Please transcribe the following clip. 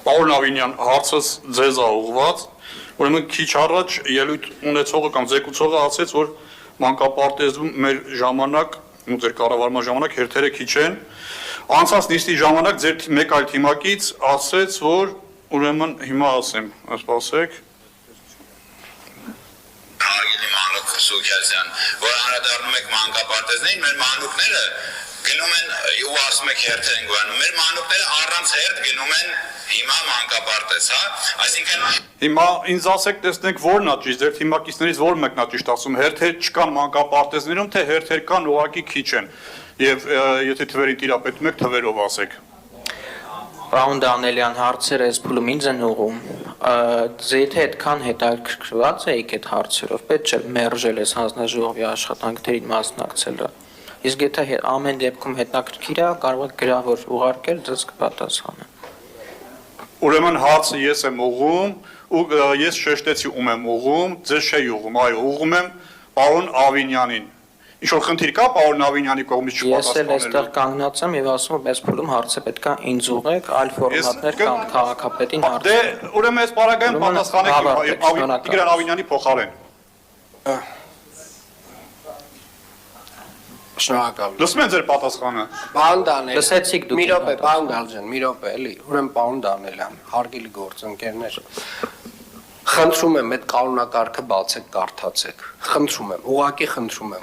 Պարոն Ավինյան, հարցս ձեզ է ուղղված, ուրեմն քիչ առաջ ելույթ ունեցողը կամ զեկուցողը ասաց, որ մանկապարտեզում մեր ժամանակ, ձեր կառավարման ժամանակ հերթերը քիչ են, անցած նիստի ժամանակ ձեր մեկ այլ թիմակից ասաց, որ ուրեմն հիմա ասեմ, սպասեք, Հարգելի Մանուկ Սուքյասյան, որ անդրադառնում եք մանկապարտեզներին, մեր մանուկները գնում են ու ասում եք հերթեր են գնում, մեր մանուկները առանց հերթ գնում են հիմա մանկապարտեզ, հա, այսինքն հիմա ինձ ասեք, տեսնենք որն է ճիշտ, ձեր թիմակիցներից ո՞ր մեկն է ճիշտ ասում, հերթեր չկան մանկապարտեզներում, թե հերթեր կան ուղղակի քիչ են, եւ եթե թվերին տիրապետում եք, թվերով ասեք։ Պարոն Դանելյան, հարցերը այս փուլում ինձ են ուղում, եթե այդքան հետաքրքրված եք այդ հարցերով, պետք չէ մերժել այս հանձնաժողովի աշխատանքներին մասնակցելը, իսկ եթե ամեն դեպքում հետաքրքիր է, կարող եք գրավոր ուղարկել, ձեզ կպատասխանեմ։ Ուրեմն հարցը ես եմ ուղղում ու ես շեշտեցի ում եմ ուղղում, ձեզ չէի ուղղում, այո, ուղղում եմ պարոն Ավինյանին։ Ինչ-որ խնդիր կա պարոն Ավինյանի կողմից Ես էլ այստեղ չպատասխանելու։ կանգնած եմ եւ ասում եմ, այս փուլում հարցը պետք է ինձ ուղղեք, այլ ֆորմատներ կան քաղաքապետին հարց։ Դե ուրեմն այս պարագայում պատասխանեք Տիգրան Ավինյանի փոխարեն։ Շնորհակալ։ Լսում եք ձեր պատասխանը։ Պարոն Դանելյան։ Լսեցիք դուք Մի իմ րոպե, պարոն Գալջան, մի րոպե, էլի։ Ուրեմն պարոն Դանելյան, հարգելի գործընկերներ, խնդրում եմ այդ կանոնակարգը բացեք, կարդացեք։ Խնդրում եմ, ուղղակի խնդրում եմ։